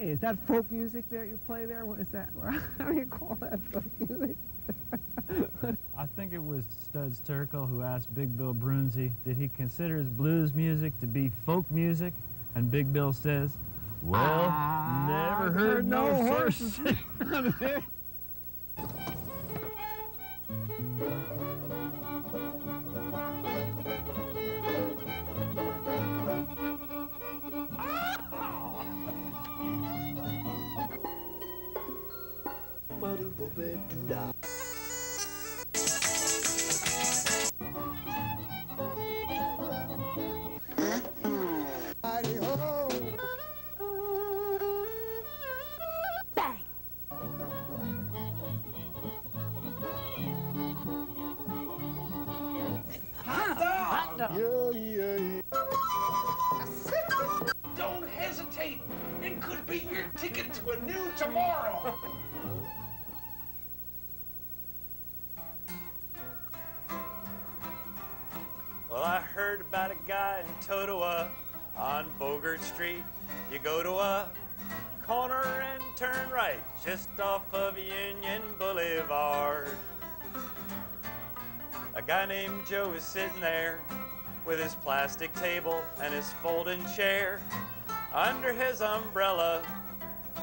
Hey, is that folk music that you play there? What is that? How do you call that folk music? I think it was Studs Terkel who asked Big Bill Broonzy, did he consider his blues music to be folk music? And Big Bill says, well, never heard no horses. Don't hesitate. It could be your ticket to a new tomorrow. Well, I heard about a guy in Totowa on Bogart Street. You go to a corner and turn right just off of Union Boulevard. A guy named Joe is sitting there with his plastic table and his folding chair under his umbrella,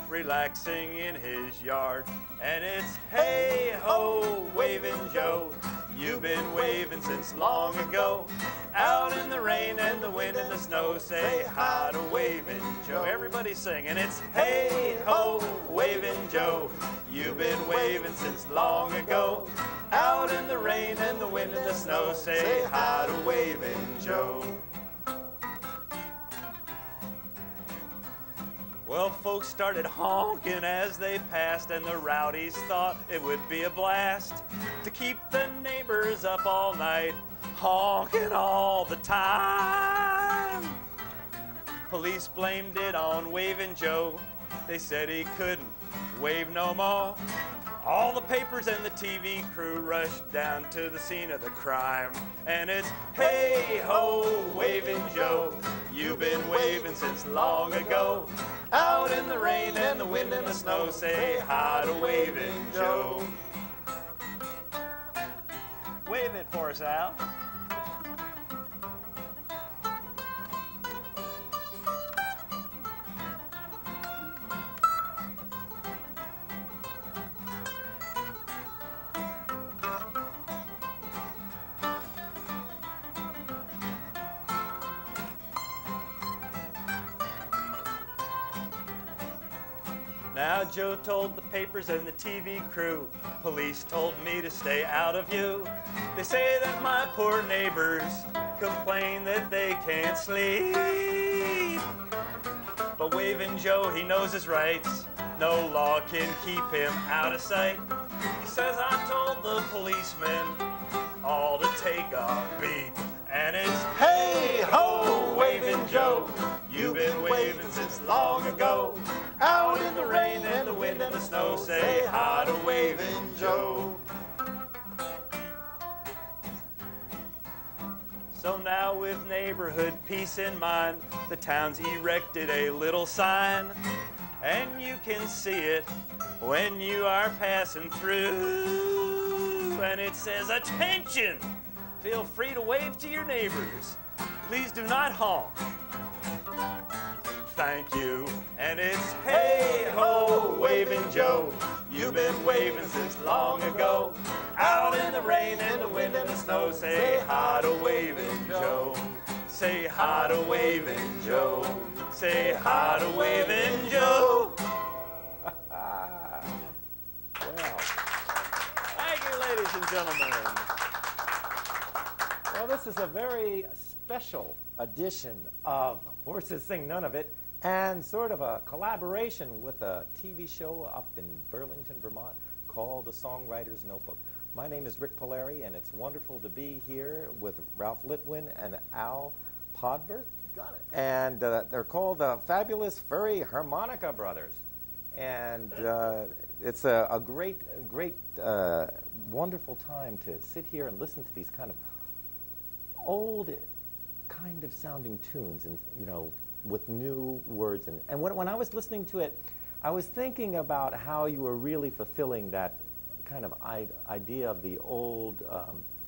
relaxing in his yard. And it's hey ho, waving Joe. You've been waving since long ago. Out in the rain and the wind and the snow, say hi to waving Joe. Everybody sing, and it's hey ho, waving Joe. You've been waving since long ago. Out in the rain and the wind and the snow, say hi to waving Joe. Well, folks started honking as they passed, and the rowdies thought it would be a blast to keep the neighbors up all night, honking all the time. Police blamed it on Waving Joe. They said he couldn't wave no more. All the papers and the TV crew rushed down to the scene of the crime. And it's hey ho, Waving Joe. You've been waving since long ago. Out in the rain and the wind and the snow, say hi to Waving Joe. Wave it for us, Al. Now Joe told the papers and the TV crew, police told me to stay out of view. They say that my poor neighbors complain that they can't sleep. But Waving Joe, he knows his rights. No law can keep him out of sight. He says I told the policemen all to take a beat. And it's hey ho, Waving Joe. You've been waving since long ago. Out in the rain and the wind and the snow, say hi to Waving Joe. So now with neighborhood peace in mind, the town's erected a little sign. And you can see it when you are passing through. And it says, attention! Feel free to wave to your neighbors. Please do not honk. Thank you. And it's hey ho, Waving Joe. You've been waving since long ago. Out in the rain and the wind and the snow, say hi to Waving Joe. Say hi to Waving Joe. Say hi to Waving Joe. Well, Thank you, ladies and gentlemen. well, this is a very special edition of Horses Sing None of It, and sort of a collaboration with a TV show up in Burlington, Vermont called The Songwriter's Notebook. My name is Rick Polari, and it's wonderful to be here with Ralph Litwin and Al Podber. You got it. And they're called the Fabulous Furry Harmonica Brothers. And it's a great, wonderful time to sit here and listen to these kind of old kind of sounding tunes. And, you know, with new words in it. And when I was listening to it, I was thinking about how you were really fulfilling that kind of idea of the old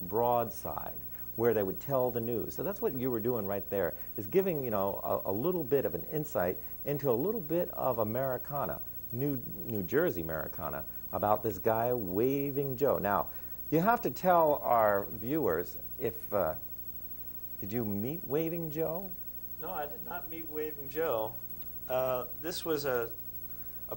broadside, where they would tell the news. So that's what you were doing right there, is giving, you know, a little bit of an insight into a little bit of Americana, New Jersey Americana, about this guy Waving Joe. Now, you have to tell our viewers if, did you meet Waving Joe? No, I did not meet Waving Joe. This was a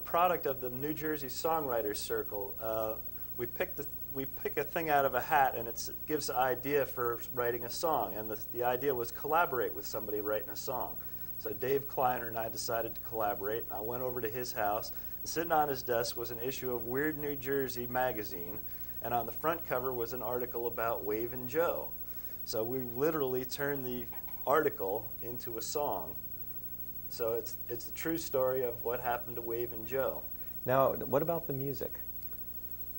product of the New Jersey Songwriters Circle. We pick a thing out of a hat, and it gives an idea for writing a song. And the idea was collaborate with somebody writing a song. So Dave Kleiner and I decided to collaborate. And I went over to his house, and sitting on his desk was an issue of Weird New Jersey magazine, and on the front cover was an article about Waving Joe. So we literally turned the article into a song. So it's the true story of what happened to Waving Joe. Now, what about the music?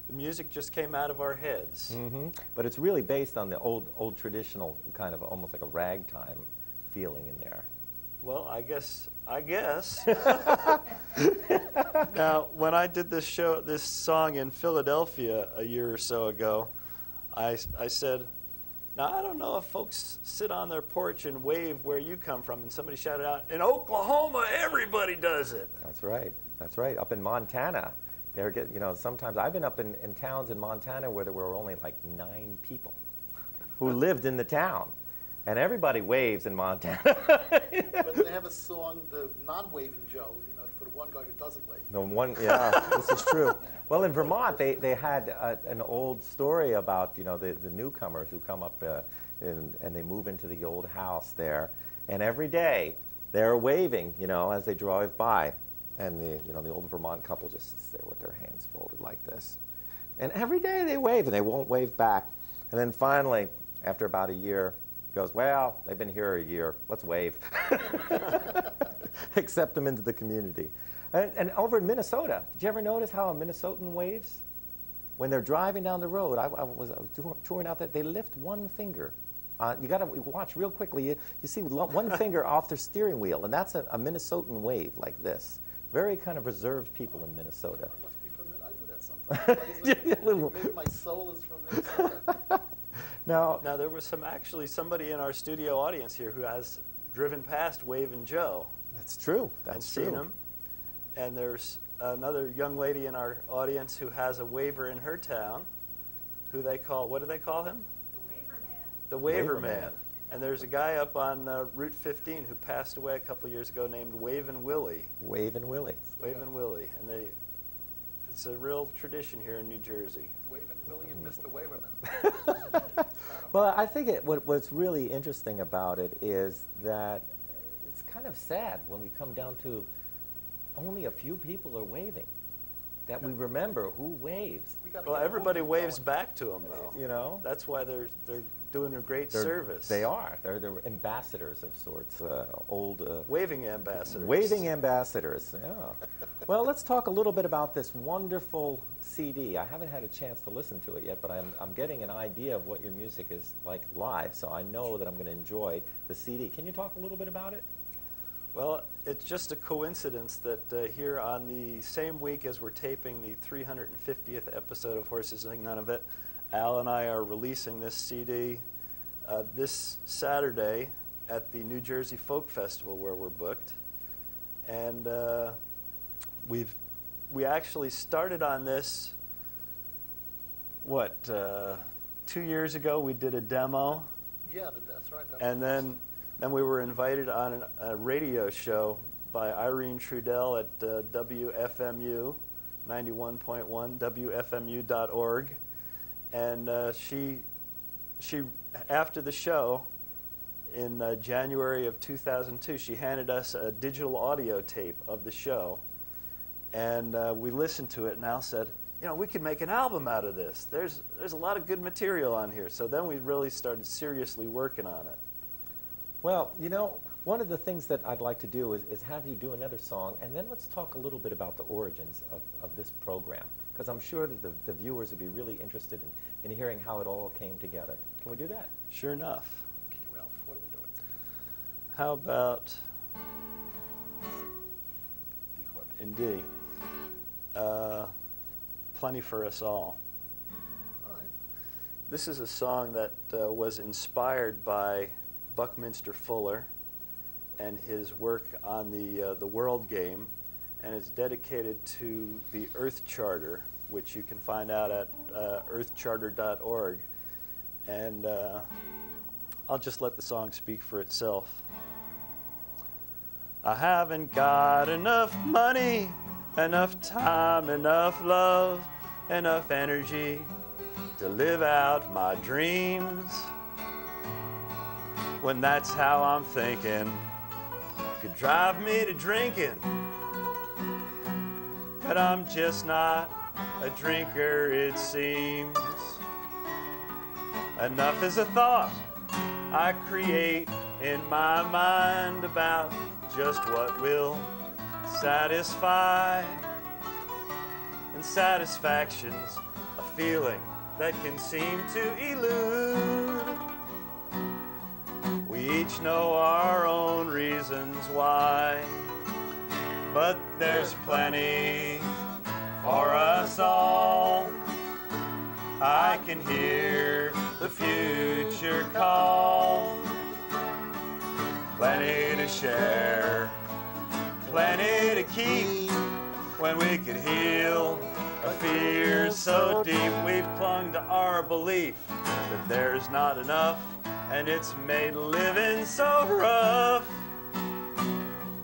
The music just came out of our heads. Mm-hmm. But it's really based on the old traditional kind of almost like a ragtime feeling in there. Well, I guess. Now, when I did this song in Philadelphia a year or so ago, I said, now I don't know if folks sit on their porch and wave where you come from, and somebody shouted out, in Oklahoma, everybody does it. That's right. That's right. Up in Montana, they're you know, sometimes I've been up in towns in Montana where there were only like 9 people who lived in the town. And everybody waves in Montana. But they have a song, the non-waving Joe, you know, for the one guy who doesn't wave. The one, yeah, this is true. Well, in Vermont, they had an old story about, you know, the newcomers who come up and they move into the old house there, and every day they're waving, you know, as they drive by, and the old Vermont couple just sits there with their hands folded like this, and every day they wave and they won't wave back, and then finally, after about a year, goes, well, they've been here a year, let's wave. Accept them into the community. And over in Minnesota, did you ever notice how a Minnesotan waves? When they're driving down the road, I was touring out there, they lift one finger. You got to watch real quickly. You see one finger off their steering wheel, and that's a Minnesotan wave like this. Very kind of reserved people in Minnesota. I must be from I do that sometimes. Maybe my soul is from Minnesota. Now there was somebody in our studio audience here who has driven past Waving Joe. That's true. That's and seen him. And there's another young lady in our audience who has a waver in her town, who they call, what do they call him? The Waver Man. The Waver Man. And there's a guy up on Route 15 who passed away a couple years ago named Waving Willie. Waving Willie. Waving Willie. And it's a real tradition here in New Jersey. Waving Willie and Mr. Waverman. Well, I think what's really interesting about it is that it's kind of sad when we come down to only a few people are waving, that we remember who waves. Well, everybody waves back to them, though. You know? That's why they're doing a great service. They are. They're ambassadors of sorts, waving ambassadors. Waving ambassadors, yeah. Well, let's talk a little bit about this wonderful CD. I haven't had a chance to listen to it yet, but I'm getting an idea of what your music is like live, so I know that I'm going to enjoy the CD. Can you talk a little bit about it? Well, it's just a coincidence that here on the same week as we're taping the 350th episode of Horses Think None of It, Al and I are releasing this CD this Saturday at the New Jersey Folk Festival where we're booked. And we actually started on this, 2 years ago we did a demo. Yeah, that's right. And then we were invited on a radio show by Irene Trudell at WFMU 91.1, WFMU.org. And she after the show in January of 2002, she handed us a digital audio tape of the show. And we listened to it, and Al said, you know, we could make an album out of this. There's a lot of good material on here. So then we really started seriously working on it. Well, you know, one of the things that I'd like to do is have you do another song, and then let's talk a little bit about the origins of this program, because I'm sure that the viewers would be really interested in hearing how it all came together. Can we do that? Sure enough. Okay, Ralph, what are we doing? How about indeed. Plenty for Us All. All right. This is a song that was inspired by Buckminster Fuller and his work on the World Game, and it's dedicated to the Earth Charter, which you can find out at earthcharter.org. And I'll just let the song speak for itself. I haven't got enough money, enough time, enough love, enough energy to live out my dreams. When that's how I'm thinking, could drive me to drinking. But I'm just not a drinker, it seems. Enough is a thought I create in my mind about just what will satisfy. And satisfaction's a feeling that can seem to elude. We each know our own reasons why, but there's plenty for us all. I can hear the future call. Plenty to share, plenty to keep. When we could heal a fear so deep, we've clung to our belief that there's not enough, and it's made living so rough.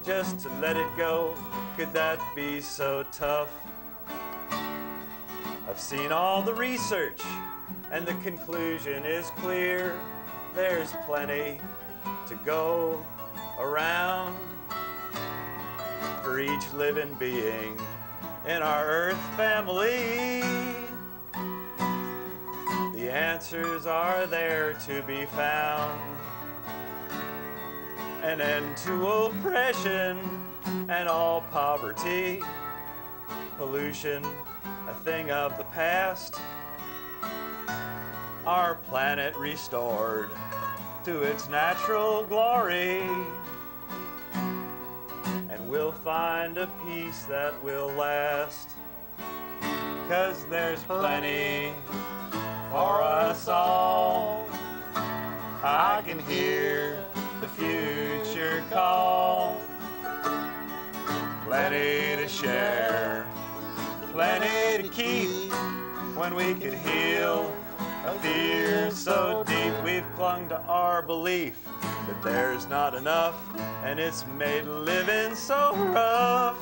Just to let it go, could that be so tough? I've seen all the research, and the conclusion is clear. There's plenty to go around for each living being in our Earth family. The answers are there to be found. An end to oppression and all poverty, pollution, a thing of the past. Our planet restored to its natural glory, and we'll find a peace that will last. 'Cause there's plenty for us all. I can hear the future call. Plenty to share, plenty to keep. When we could heal a fear so deep, we've clung to our belief that there's not enough, and it's made living so rough.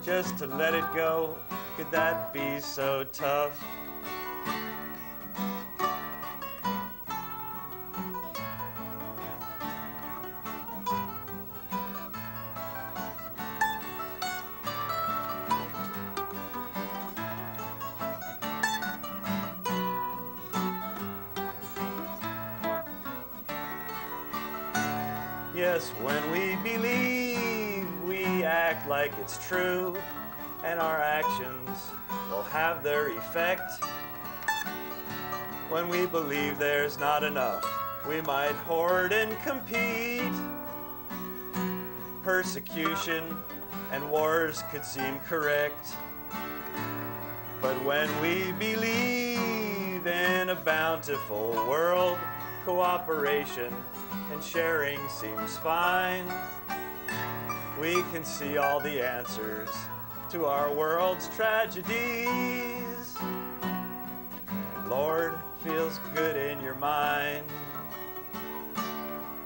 Just to let it go, could that be so tough? Yes, when we believe, we act like it's true, and our actions will have their effect. When we believe there's not enough, we might hoard and compete. Persecution and wars could seem correct. But when we believe in a bountiful world, cooperation and sharing seems fine. We can see all the answers to our world's tragedies. Lord, feels good in your mind.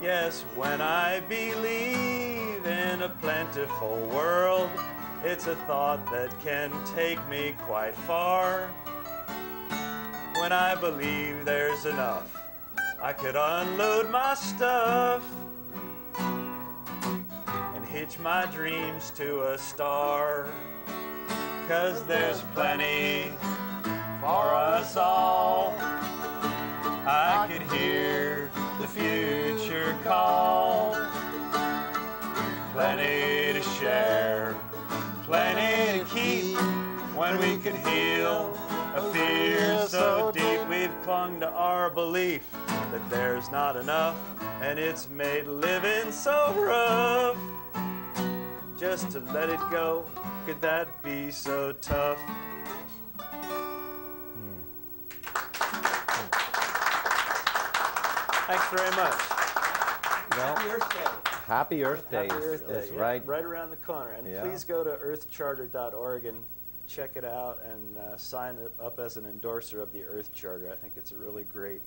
Yes, when I believe in a plentiful world, it's a thought that can take me quite far. When I believe there's enough, I could unload my stuff and hitch my dreams to a star. 'Cause there's plenty for us all. I could hear the future call. Plenty to share, plenty to keep. When we could heal a fear so deep, we've clung to our belief that there's not enough, and it's made living so rough. just to let it go. Could that be so tough? Thanks very much. Well, Happy Earth Day. Happy Earth Day. That's Yeah, right. right around the corner. And Yeah. please go to earthcharter.org and check it out and sign up as an endorser of the Earth Charter. I think it's a really great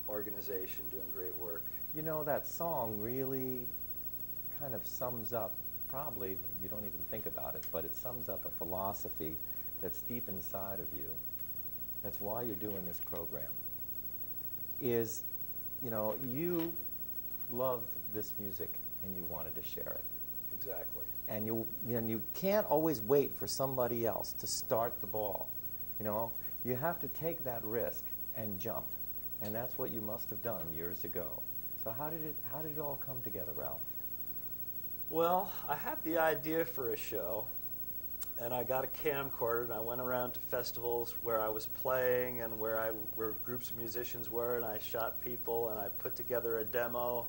organization doing great work. You know, that song really kind of sums up, probably you don't even think about it, but it sums up a philosophy that's deep inside of you. That's why you're doing this program. Is, you know, you loved this music and you wanted to share it. Exactly. And you can't always wait for somebody else to start the ball. You know, you have to take that risk and jump. And that's what you must have done years ago. So how did it all come together, Ralph? Well, I had the idea for a show, and I got a camcorder, and I went around to festivals where I was playing and where groups of musicians were, and I shot people, and I put together a demo,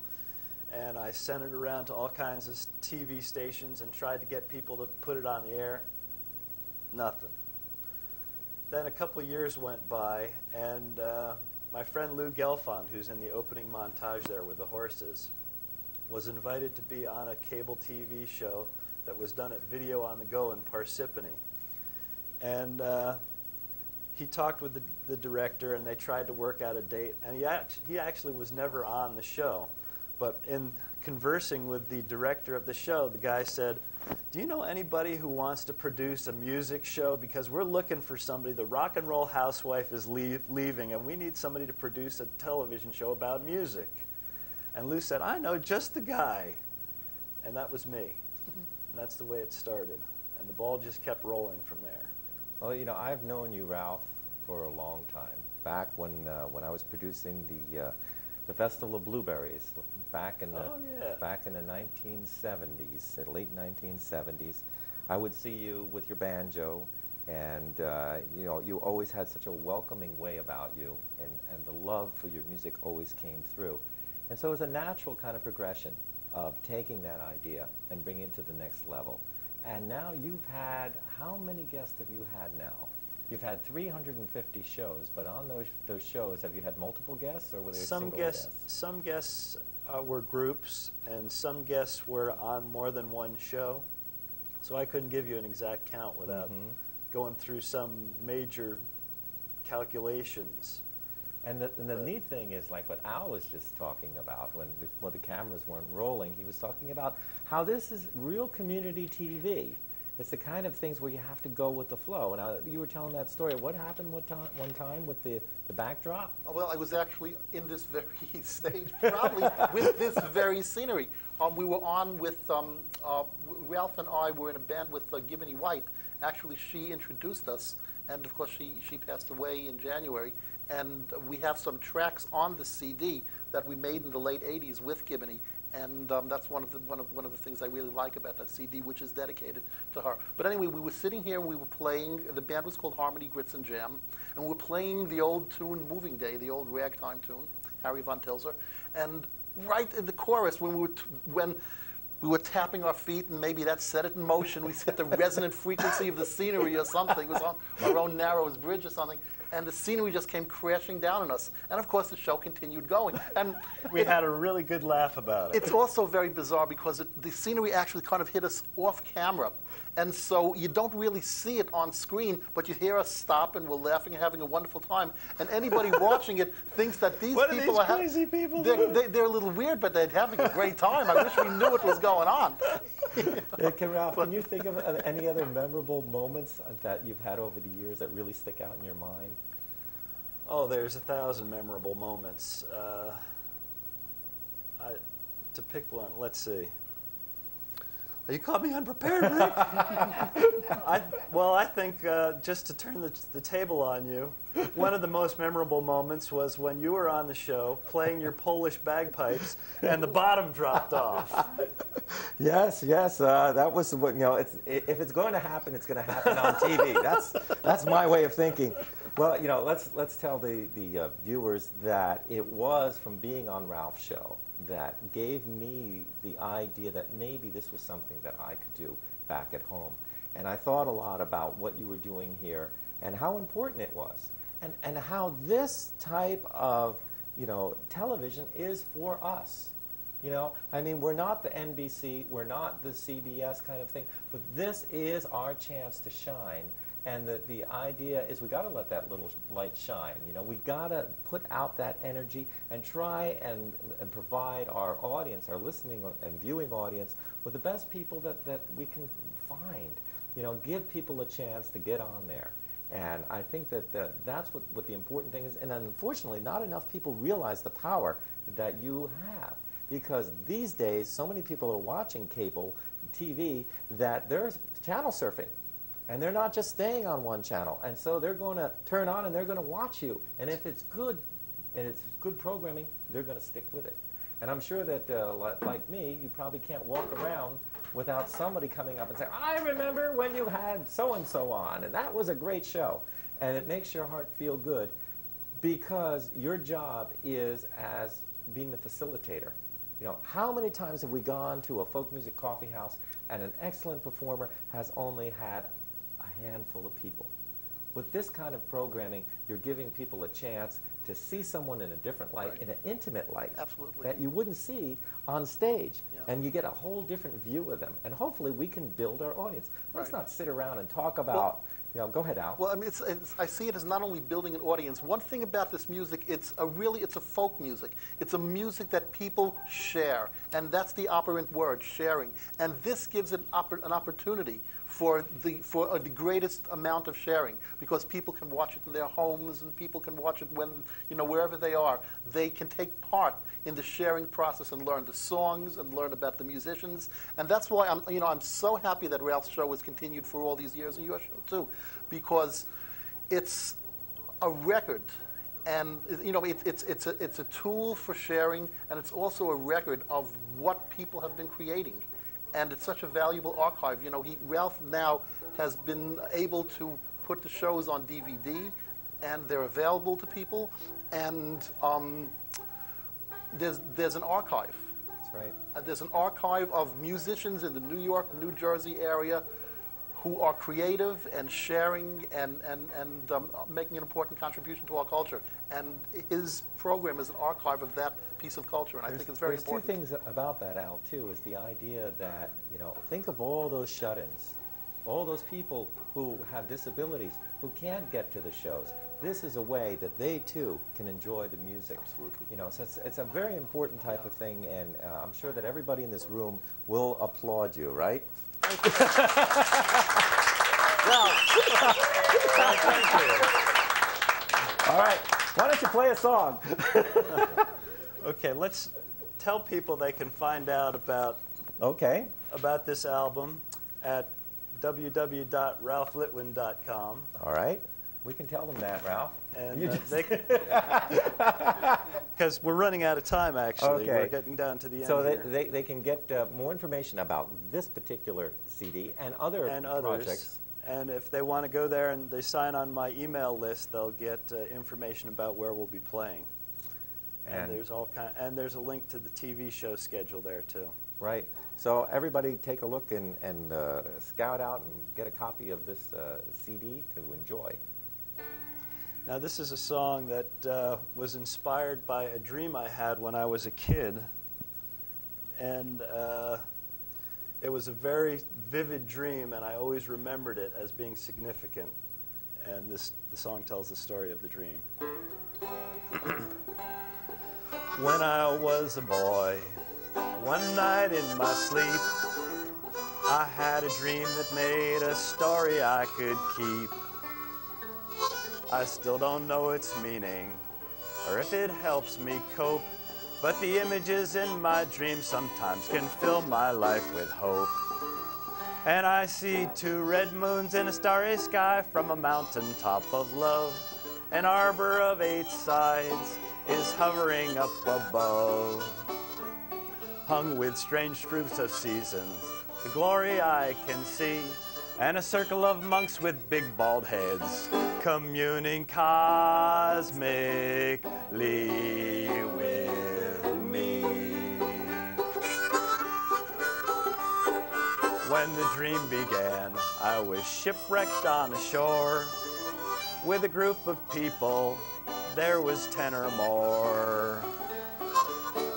and I sent it around to all kinds of TV stations and tried to get people to put it on the air. Nothing. Then a couple years went by, and my friend Lou Gelfond, who's in the opening montage there with the horses, was invited to be on a cable TV show that was done at Video on the Go in Parsippany. And he talked with the director, and they tried to work out a date, and he actually was never on the show. But in conversing with the director of the show, the guy said, "Do you know anybody who wants to produce a music show? Because we're looking for somebody. The Rock and Roll Housewife is leaving, and we need somebody to produce a television show about music." And Lou said, "I know just the guy." And that was me. And that's the way it started. And the ball just kept rolling from there. Well, you know, I've known you, Ralph, for a long time. Back when I was producing the Festival of Blueberries, back in the 1970s, the late 1970s, I would see you with your banjo, and you know, you always had such a welcoming way about you, and the love for your music always came through. And so it was a natural kind of progression of taking that idea and bringing it to the next level. And now you've had, how many guests have you had now? You've had 350 shows, but on those shows, have you had multiple guests, or were they single guests? Some guests were groups, and some guests were on more than one show. So I couldn't give you an exact count without going through some major calculations. And the neat thing is, like what Al was just talking about before the cameras weren't rolling, he was talking about how this is real community TV. It's the kind of things where you have to go with the flow. And you were telling that story. What happened one time with the backdrop? Well, I was actually in this very stage, probably with this very scenery. We were on with, Ralph and I were in a band with Gibbony White. Actually, she introduced us, and of course she passed away in January. And we have some tracks on the CD that we made in the late '80s with Gibbony, and that's one of the things I really like about that CD, which is dedicated to her. But anyway, we were sitting here, we were playing. The band was called Harmony Grits and Jam, and we were playing the old tune, "Moving Day," the old ragtime tune, Harry Von Tilzer. And right in the chorus, when we were tapping our feet, and maybe that set it in motion. We set the resonant frequency of the scenery or something. It was on our own Narrows Bridge or something. And the scenery just came crashing down on us. And of course, the show continued going. And we had a really good laugh about it. It's also very bizarre because the scenery actually kind of hit us off camera. And so you don't really see it on screen, but you hear us stop, and we're laughing and having a wonderful time. And anybody watching it thinks that these people are crazy people they're a little weird, but they're having a great time. I wish we knew what was going on. Ralph, can you think of any other memorable moments that you've had over the years that really stick out in your mind? Oh, there's 1,000 memorable moments. To pick one, let's see. You caught me unprepared, Rick. I think just to turn the table on you, one of the most memorable moments was when you were on the show playing your Polish bagpipes and the bottom dropped off. Yes, that was what, you know. If it's going to happen, it's going to happen on TV. That's my way of thinking. Well, you know, let's tell the viewers that it was from being on Ralph's show that gave me the idea that maybe this was something that I could do back at home. And I thought a lot about what you were doing here and how important it was, and how this type of, you know, television is for us. You know, I mean, we're not the NBC, we're not the CBS kind of thing, but this is our chance to shine. And the idea is we got to let that little light shine. You know, we got to put out that energy and try and provide our audience, our listening and viewing audience, with the best people that we can find. You know, give people a chance to get on there. And I think that that's what the important thing is. And unfortunately, not enough people realize the power that you have. Because these days, so many people are watching cable TV that they're channel surfing. And they're not just staying on one channel. And so they're going to turn on and they're going to watch you. And if it's good, and it's good programming, they're going to stick with it. And I'm sure that, like me, you probably can't walk around without somebody coming up and saying, I remember when you had so-and-so on, and that was a great show. And it makes your heart feel good because your job is as being the facilitator. You know, how many times have we gone to a folk music coffee house and an excellent performer has only had a handful of people? With this kind of programming, you're giving people a chance to see someone in a different light, Right. in an intimate light, Absolutely. that you wouldn't see on stage. Yeah. And you get a whole different view of them. And hopefully we can build our audience. Let's Right. not sit around and talk about, you know, go ahead, Al. Well, I mean, I see it as not only building an audience. One thing about this music, it's a folk music. It's a music that people share, and that's the operant word, sharing. And this gives an opportunity for the greatest amount of sharing, because people can watch it in their homes, and people can watch it when, you know, wherever they are. They can take part in the sharing process and learn the songs and learn about the musicians. And that's why I'm so happy that Ralph's show has continued for all these years, and your show too, because it's a record, and you know, it's a tool for sharing, and it's also a record of what people have been creating. And it's such a valuable archive. You know, Ralph now has been able to put the shows on DVD, and they're available to people. And there's an archive. That's right. There's an archive of musicians in the New York, New Jersey area who are creative and sharing and making an important contribution to our culture. And his program is an archive of that piece of culture, and I think it's very important. There's two things about that, Al, too, is the idea that, you know, think of all those shut-ins, all those people who have disabilities, who can't get to the shows. This is a way that they, too, can enjoy the music. Absolutely. You know, so it's a very important type of thing, and I'm sure that everybody in this room will applaud you, right? Thank you. All right, why don't you play a song? Okay, let's tell people they can find out about this album at www.ralphlitwin.com. All right, we can tell them that, Ralph. And because we're running out of time, actually. Okay. We're getting down to the end So here. they can get more information about this particular CD and other And others. projects. And if they want to go there and they sign on my email list, they'll get information about where we'll be playing. And there's a link to the TV show schedule there too. Right. So everybody take a look and scout out and get a copy of this CD to enjoy. Now this is a song that was inspired by a dream I had when I was a kid. And it was a very vivid dream, and I always remembered it as being significant. And the song tells the story of the dream. When I was a boy, one night in my sleep, I had a dream that made a story I could keep. I still don't know its meaning, or if it helps me cope, but the images in my dreams sometimes can fill my life with hope. And I see 2 red moons in a starry sky from a mountain top of love. An arbor of 8 sides is hovering up above, hung with strange fruits of seasons. The glory I can see and a circle of monks with big bald heads, communing cosmically with me. When the dream began, I was shipwrecked on the shore with a group of people. There was 10 or more,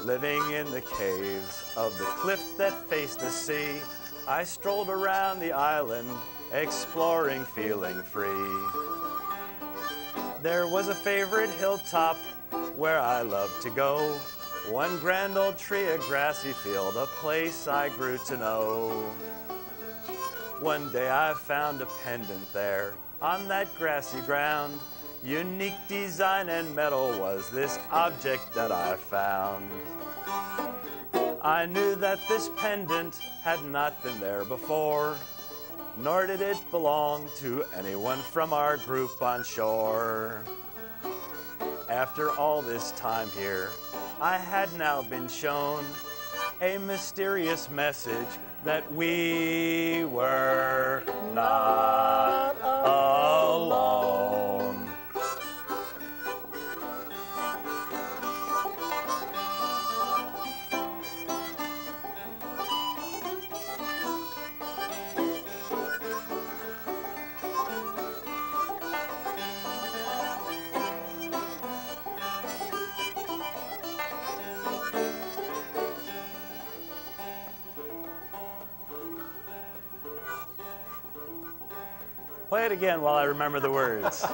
living in the caves of the cliff that faced the sea. I strolled around the island, exploring, feeling free. There was a favorite hilltop where I loved to go. One grand old tree, a grassy field, a place I grew to know. One day I found a pendant there on that grassy ground. Unique design and metal was this object that I found. I knew that this pendant had not been there before, nor did it belong to anyone from our group on shore. After all this time here, I had now been shown a mysterious message that we were not alone. Play it again while I remember the words.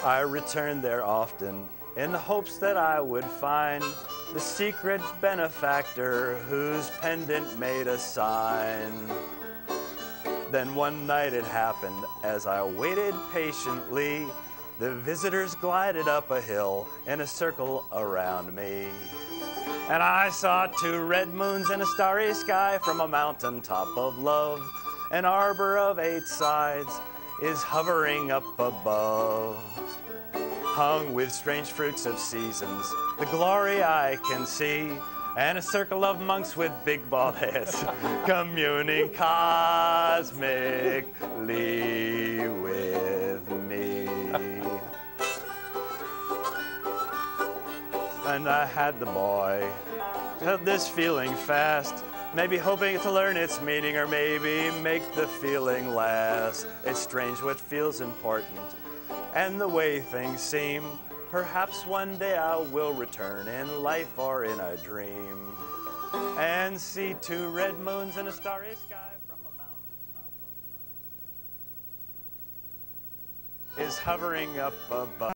I returned there often in the hopes that I would find the secret benefactor whose pendant made a sign. Then one night it happened, as I waited patiently, the visitors glided up a hill in a circle around me. And I saw 2 red moons and a starry sky from a mountain top of love. An arbor of 8 sides is hovering up above, hung with strange fruits of seasons, the glory I can see, and a circle of monks with big bald heads, communing cosmically with me. And I had the boy, held this feeling fast, maybe hoping to learn its meaning or maybe make the feeling last. It's strange what feels important and the way things seem. Perhaps one day I will return in life or in a dream and see 2 red moons and a starry sky from a mountain top of is hovering up above.